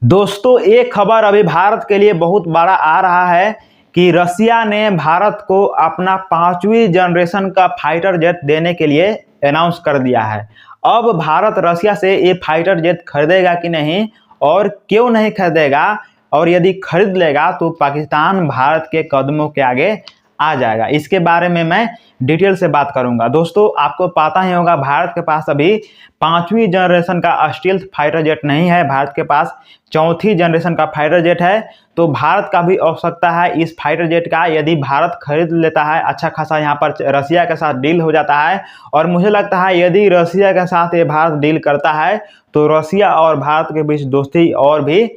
दोस्तों, एक खबर अभी भारत के लिए बहुत बड़ा आ रहा है कि रसिया ने भारत को अपना 5वीं जनरेशन का फाइटर जेट देने के लिए अनाउंस कर दिया है। अब भारत रसिया से ये फाइटर जेट खरीदेगा कि नहीं और क्यों नहीं खरीदेगा, और यदि खरीद लेगा तो पाकिस्तान भारत के कदमों के आगे आ जाएगा। इसके बारे में मैं डिटेल से बात करूंगा। दोस्तों, आपको पता ही होगा भारत के पास अभी 5वीं जनरेशन का स्टील्थ फाइटर जेट नहीं है, भारत के पास 4थी जनरेशन का फाइटर जेट है। तो भारत का भी आवश्यकता है इस फाइटर जेट का। यदि भारत खरीद लेता है, अच्छा खासा यहाँ पर रसिया के साथ डील हो जाता है, और मुझे लगता है यदि रसिया के साथ ये भारत डील करता है तो रसिया और भारत के बीच दोस्ती और भी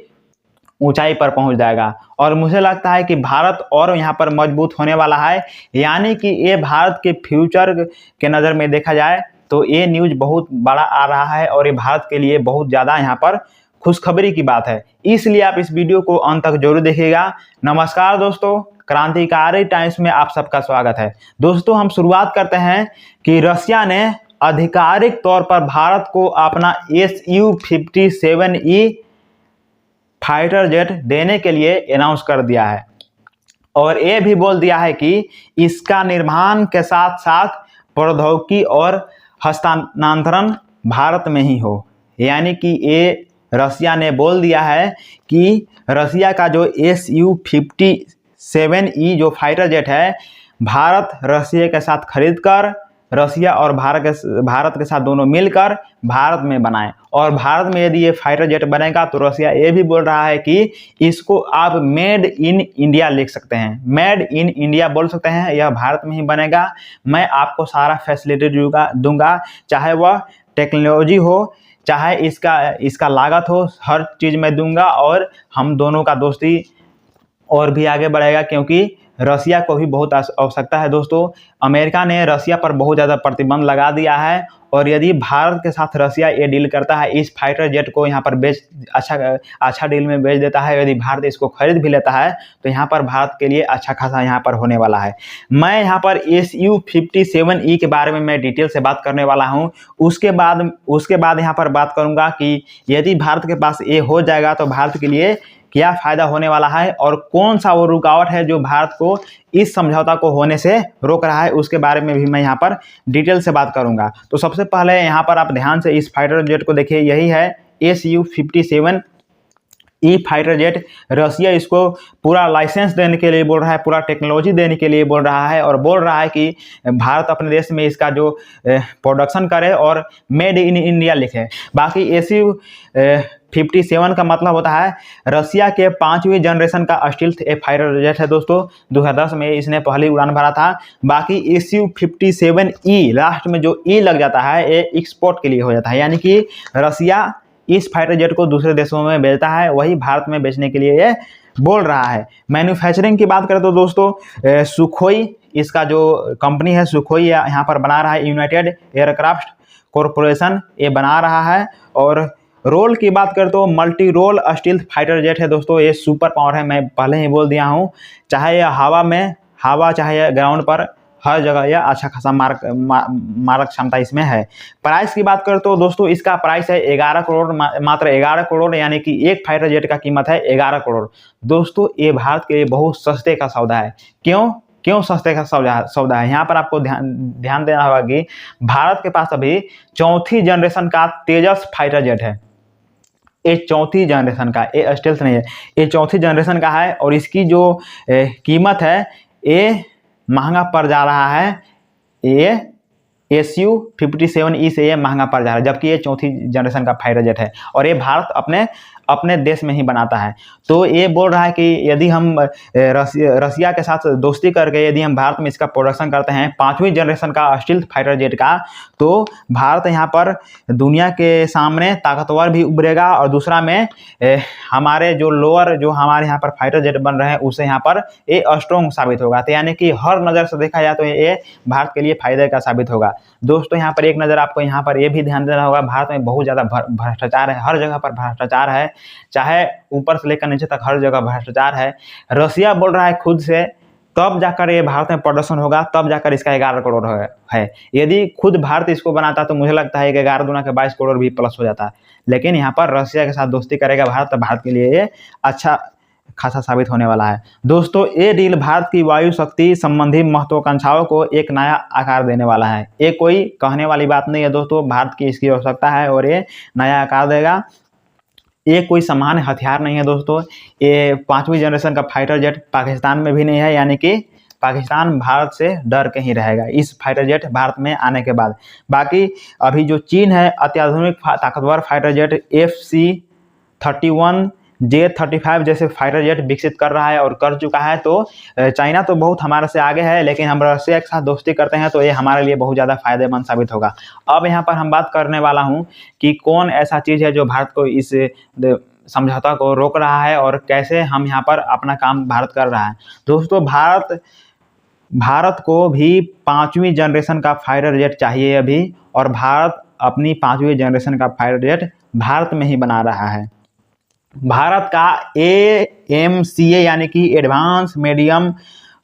ऊंचाई पर पहुंच जाएगा, और मुझे लगता है कि भारत और यहाँ पर मजबूत होने वाला है। यानी कि ये भारत के फ्यूचर के नज़र में देखा जाए तो ये न्यूज़ बहुत बड़ा आ रहा है, और ये भारत के लिए बहुत ज़्यादा यहाँ पर खुशखबरी की बात है। इसलिए आप इस वीडियो को अंत तक जरूर देखिएगा। नमस्कार दोस्तों, क्रांतिकारी टाइम्स में आप सबका स्वागत है। दोस्तों, हम शुरुआत करते हैं कि रसिया ने आधिकारिक तौर पर भारत को अपना Su-57E फाइटर जेट देने के लिए अनाउंस कर दिया है, और ये भी बोल दिया है कि इसका निर्माण के साथ साथ प्रौद्योगिकी और हस्तांतरण भारत में ही हो। यानी कि ये रसिया ने बोल दिया है कि रसिया का जो Su-57E जो फाइटर जेट है, भारत रसिया के साथ खरीद कर रसिया और भारत के साथ दोनों मिलकर भारत में बनाएं। और भारत में यदि ये फाइटर जेट बनेगा तो रसिया ये भी बोल रहा है कि इसको आप मेड इन इंडिया लिख सकते हैं, मेड इन इंडिया बोल सकते हैं। यह भारत में ही बनेगा, मैं आपको सारा फैसिलिटी दूंगा, चाहे वह टेक्नोलॉजी हो, चाहे इसका लागत हो, हर चीज़ मैं दूंगा, और हम दोनों का दोस्ती और भी आगे बढ़ेगा, क्योंकि रसिया को भी बहुत आवश्यकता है। दोस्तों, अमेरिका ने रसिया पर बहुत ज़्यादा प्रतिबंध लगा दिया है, और यदि भारत के साथ रसिया ये डील करता है, इस फाइटर जेट को यहाँ पर अच्छा डील में बेच देता है, यदि भारत इसको खरीद भी लेता है तो यहाँ पर भारत के लिए अच्छा खासा यहाँ पर होने वाला है। मैं यहाँ पर Su-57E के बारे में मैं डिटेल से बात करने वाला हूँ। उसके बाद यहाँ पर बात करूँगा कि यदि भारत के पास ये हो जाएगा तो भारत के लिए क्या फ़ायदा होने वाला है, और कौन सा वो रुकावट है जो भारत को इस समझौता को होने से रोक रहा है, उसके बारे में भी मैं यहाँ पर डिटेल से बात करूँगा। तो सबसे पहले यहाँ पर आप ध्यान से इस फाइटर जेट को देखिए, यही है Su-57E फाइटर जेट। रसिया इसको पूरा लाइसेंस देने के लिए बोल रहा है, पूरा टेक्नोलॉजी देने के लिए बोल रहा है, और बोल रहा है कि भारत अपने देश में इसका जो प्रोडक्शन करे और मेड इन इंडिया लिखे। बाकी Su-57 का मतलब होता है रसिया के 5वीं जनरेशन का स्टील्थ फाइटर जेट है। दोस्तों, 2010 में इसने पहली उड़ान भरा था। बाकी Su-57E लास्ट में जो ई लग जाता है, ये एक्सपोर्ट के लिए हो जाता है। यानी कि रसिया इस फाइटर जेट को दूसरे देशों में बेचता है, वही भारत में बेचने के लिए ये बोल रहा है। मैन्युफैक्चरिंग की बात करें तो दोस्तों, सुखोई इसका जो कंपनी है, सुखोई यहाँ पर बना रहा है, यूनाइटेड एयरक्राफ्ट कॉरपोरेशन ये बना रहा है। और रोल की बात करें तो multi role stealth fighter jet है। दोस्तों, ये सुपर पावर है, मैं पहले ही बोल दिया हूँ। चाहे यह हवा चाहे ग्राउंड पर, हर जगह यह अच्छा खासा मारक क्षमता इसमें है। प्राइस की बात करें तो दोस्तों, इसका प्राइस है 11 करोड़, मात्र 11 करोड़, यानी कि एक फाइटर जेट का कीमत है 11 करोड़। दोस्तों, ये भारत के लिए बहुत सस्ते का सौदा है। क्यों सस्ते का सौदा है? यहाँ पर आपको ध्यान देना होगा कि भारत के पास अभी 4थी जनरेशन का तेजस फाइटर जेट है। ये 4थी जनरेशन का, ये स्टेल्थ नहीं है, ये 4थी जनरेशन का है, और इसकी जो कीमत है ये महंगा पड़ जा रहा है। ये Su-57E से ये महंगा पड़ जा रहा है, जबकि ये 4थी जनरेशन का फाइटर जेट है, और ये भारत अपने देश में ही बनाता है। तो ये बोल रहा है कि यदि हम रसिया के साथ दोस्ती करके यदि हम भारत में इसका प्रोडक्शन करते हैं 5वीं जनरेशन का स्टील्थ फाइटर जेट का, तो भारत यहाँ पर दुनिया के सामने ताकतवर भी उभरेगा, और दूसरा में हमारे जो हमारे यहाँ पर फाइटर जेट बन रहे हैं उससे यहाँ पर ये स्ट्रॉन्ग साबित होगा। तो यानी कि हर नज़र से देखा जाए तो ये भारत के लिए फायदे का साबित होगा। दोस्तों, यहाँ पर एक नज़र आपको यहाँ पर ये भी ध्यान देना होगा, भारत में बहुत ज़्यादा भ्रष्टाचार है, हर जगह पर भ्रष्टाचार है, चाहे ऊपर से लेकर नीचे तक हर जगह भ्रष्टाचार है। रसिया बोल रहा है खुद से तब जाकर ये भारत में प्रोडक्शन होगा, तब जाकर इसका 11 करोड़ है। यदि खुद भारत इसको बनाता तो मुझे लगता है कि 11 दूना के 22 करोड़ भी प्लस हो जाता। लेकिन यहाँ पर रसिया के साथ दोस्ती करेगा भारत, तो भारत के लिए ये अच्छा खासा साबित होने वाला है। दोस्तों, ये डील भारत की वायु शक्ति संबंधी महत्वाकांक्षाओं को एक नया आकार देने वाला है। ये कोई कहने वाली बात नहीं है दोस्तों, भारत की इसकी आवश्यकता है और ये नया आकार देगा। ये कोई सामान्य हथियार नहीं है दोस्तों, ये 5वीं जनरेशन का फाइटर जेट पाकिस्तान में भी नहीं है, यानी कि पाकिस्तान भारत से डर के ही रहेगा इस फाइटर जेट भारत में आने के बाद। बाकी अभी जो चीन है अत्याधुनिक ताकतवर फाइटर जेट FC-31 J-35 जैसे फाइटर जेट विकसित कर रहा है और कर चुका है। तो चाइना तो बहुत हमारे से आगे है, लेकिन हम रसिया के साथ दोस्ती करते हैं तो ये हमारे लिए बहुत ज़्यादा फायदेमंद साबित होगा। अब यहाँ पर हम बात करने वाला हूँ कि कौन ऐसा चीज़ है जो भारत को इस समझौता को रोक रहा है और कैसे हम यहाँ पर अपना काम भारत कर रहा है। दोस्तों, भारत को भी 5वीं जनरेशन का फाइटर जेट चाहिए अभी, और भारत अपनी 5वीं जनरेशन का फाइटर जेट भारत में ही बना रहा है। भारत का AMCA यानी कि एडवांस मीडियम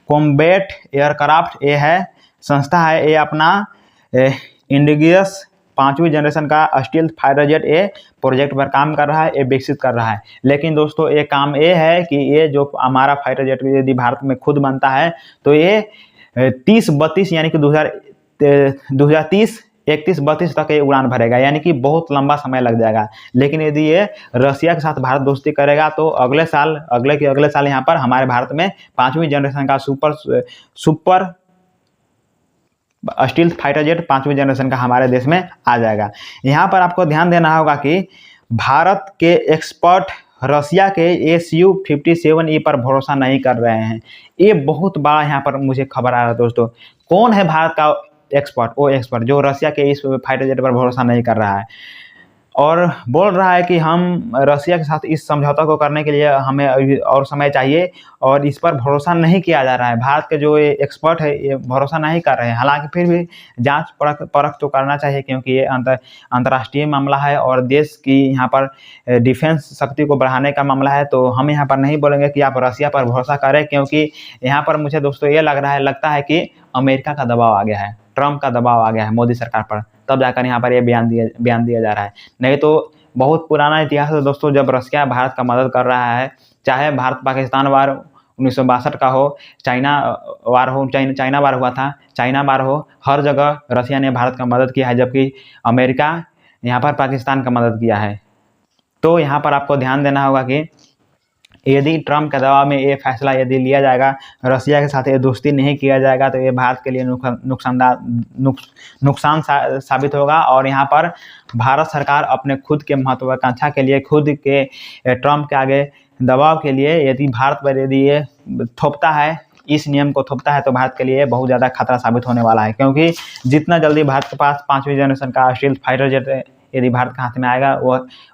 कॉम्बैट एयरक्राफ्ट ये है संस्था है, ये अपना इंडिजियस 5वीं जनरेशन का स्टील्थ फाइटर जेट ये प्रोजेक्ट पर काम कर रहा है, ये विकसित कर रहा है। लेकिन दोस्तों, ये काम ये है कि ये जो हमारा फाइटर जेट यदि भारत में खुद बनता है तो ये 30-32 यानी कि 2030 31-32 तक ये उड़ान भरेगा, यानी कि बहुत लंबा समय लग जाएगा। लेकिन यदि ये रसिया के साथ भारत दोस्ती करेगा तो अगले साल यहाँ पर हमारे भारत में 5वीं जनरेशन का सुपर स्टील्थ फाइटर जेट 5वीं जनरेशन का हमारे देश में आ जाएगा। यहाँ पर आपको ध्यान देना होगा कि भारत के एक्सपर्ट रसिया के Su-57E पर भरोसा नहीं कर रहे हैं। ये बहुत बड़ा यहाँ पर मुझे खबर आ रहा है दोस्तों। कौन है भारत का एक्सपर्ट? वो एक्सपर्ट जो रसिया के इस फाइटर जेट पर भरोसा नहीं कर रहा है और बोल रहा है कि हम रसिया के साथ इस समझौता को करने के लिए हमें और समय चाहिए और इस पर भरोसा नहीं किया जा रहा है। भारत के जो ये एक्सपर्ट है ये भरोसा नहीं कर रहे हैं। हालांकि फिर भी जांच परख तो करना चाहिए, क्योंकि ये अंतर्राष्ट्रीय मामला है और देश की यहाँ पर डिफेंस शक्ति को बढ़ाने का मामला है। तो हम यहाँ पर नहीं बोलेंगे कि आप रसिया पर भरोसा करें, क्योंकि यहाँ पर मुझे दोस्तों ये लगता है कि अमेरिका का दबाव आ गया है, ट्रम्प का दबाव आ गया है मोदी सरकार पर, तब जाकर यहाँ पर ये बयान दिया जा रहा है। नहीं तो बहुत पुराना इतिहास है दोस्तों, जब रसिया भारत का मदद कर रहा है, चाहे भारत पाकिस्तान वार 1962 का हो, चाइना वार हुआ था, चाइना वार हो, हर जगह रसिया ने भारत का मदद किया है, जबकि अमेरिका यहाँ पर पाकिस्तान का मदद किया है। तो यहाँ पर आपको ध्यान देना होगा कि यदि ट्रम्प के दबाव में ये फैसला यदि लिया जाएगा, रसिया के साथ ये दोस्ती नहीं किया जाएगा, तो ये भारत के लिए नुकसान साबित होगा। और यहाँ पर भारत सरकार अपने खुद के महत्वाकांक्षा के लिए, खुद के ट्रम्प के आगे दबाव के लिए यदि भारत पर यदि ये थोपता है, इस नियम को थोपता है, तो भारत के लिए बहुत ज़्यादा खतरा साबित होने वाला है। क्योंकि जितना जल्दी भारत के पास 5वीं जनरेशन का स्टील्थ फाइटर जेट यदि भारत के हाथ में आएगा,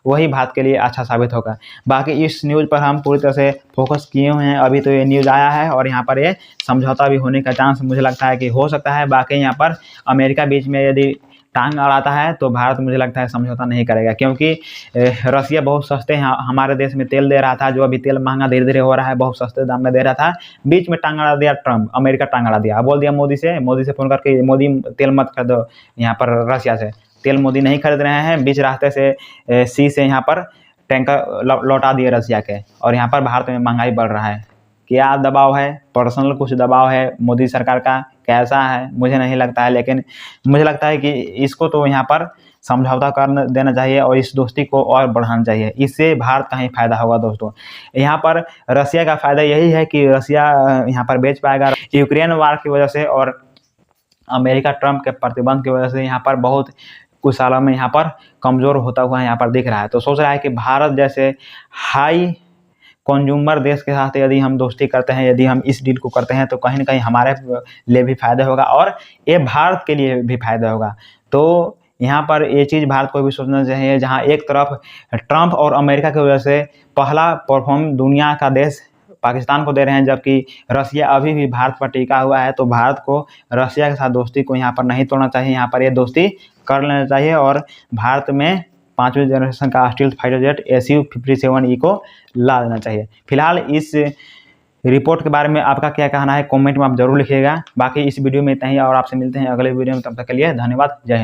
वही भारत के लिए अच्छा साबित होगा। बाकी इस न्यूज़ पर हम पूरी तरह से फोकस किए हुए हैं। अभी तो ये न्यूज़ आया है और यहाँ पर ये समझौता भी होने का चांस मुझे लगता है कि हो सकता है। बाकी यहाँ पर अमेरिका बीच में यदि टांग अड़ाता है तो भारत मुझे लगता है समझौता नहीं करेगा, क्योंकि रसिया बहुत सस्ते हमारे देश में तेल दे रहा था, जो अभी तेल महंगा धीरे धीरे हो रहा है, बहुत सस्ते दाम में दे रहा था। बीच में टांग अड़ा दिया ट्रम्प, अमेरिका टांग अड़ा दिया, बोल दिया मोदी से फ़ोन करके, मोदी तेल मत खरीदो यहाँ पर रसिया से, तेल मोदी नहीं खरीद रहे हैं। बीच रास्ते से सी से यहाँ पर टैंकर लौटा दिए रसिया के, और यहाँ पर भारत में महंगाई बढ़ रहा है। क्या दबाव है? पर्सनल कुछ दबाव है मोदी सरकार का, कैसा है मुझे नहीं लगता है, लेकिन मुझे लगता है कि इसको तो यहाँ पर समझौता कर देना चाहिए और इस दोस्ती को और बढ़ाना चाहिए। इससे भारत का ही फायदा होगा दोस्तों। यहाँ पर रसिया का फायदा यही है कि रसिया यहाँ पर बेच पाएगा। यूक्रेन वार की वजह से और अमेरिका ट्रम्प के प्रतिबंध की वजह से यहाँ पर बहुत कुछ सालों में यहाँ पर कमज़ोर होता हुआ यहाँ पर दिख रहा है। तो सोच रहा है कि भारत जैसे हाई कंज्यूमर देश के साथ यदि हम दोस्ती करते हैं, यदि हम इस डील को करते हैं, तो कहीं ना कहीं हमारे लिए भी फायदा होगा और ये भारत के लिए भी फायदा होगा। तो यहाँ पर ये चीज़ भारत को भी सोचना चाहिए, जहाँ एक तरफ ट्रम्प और अमेरिका की वजह से पहला परफॉर्म दुनिया का देश पाकिस्तान को दे रहे हैं, जबकि रसिया अभी भी भारत पर टिका हुआ है। तो भारत को रसिया के साथ दोस्ती को यहाँ पर नहीं तोड़ना चाहिए, यहाँ पर ये दोस्ती कर लेना चाहिए और भारत में 5वीं जनरेशन का स्टील्थ फाइटर जेट Su-57E को ला देना चाहिए। फिलहाल इस रिपोर्ट के बारे में आपका क्या कहना है कमेंट में आप जरूर लिखिएगा। बाकी इस वीडियो में इतना ही और आपसे मिलते हैं अगले वीडियो में, तब तक के लिए धन्यवाद। जय हिंद।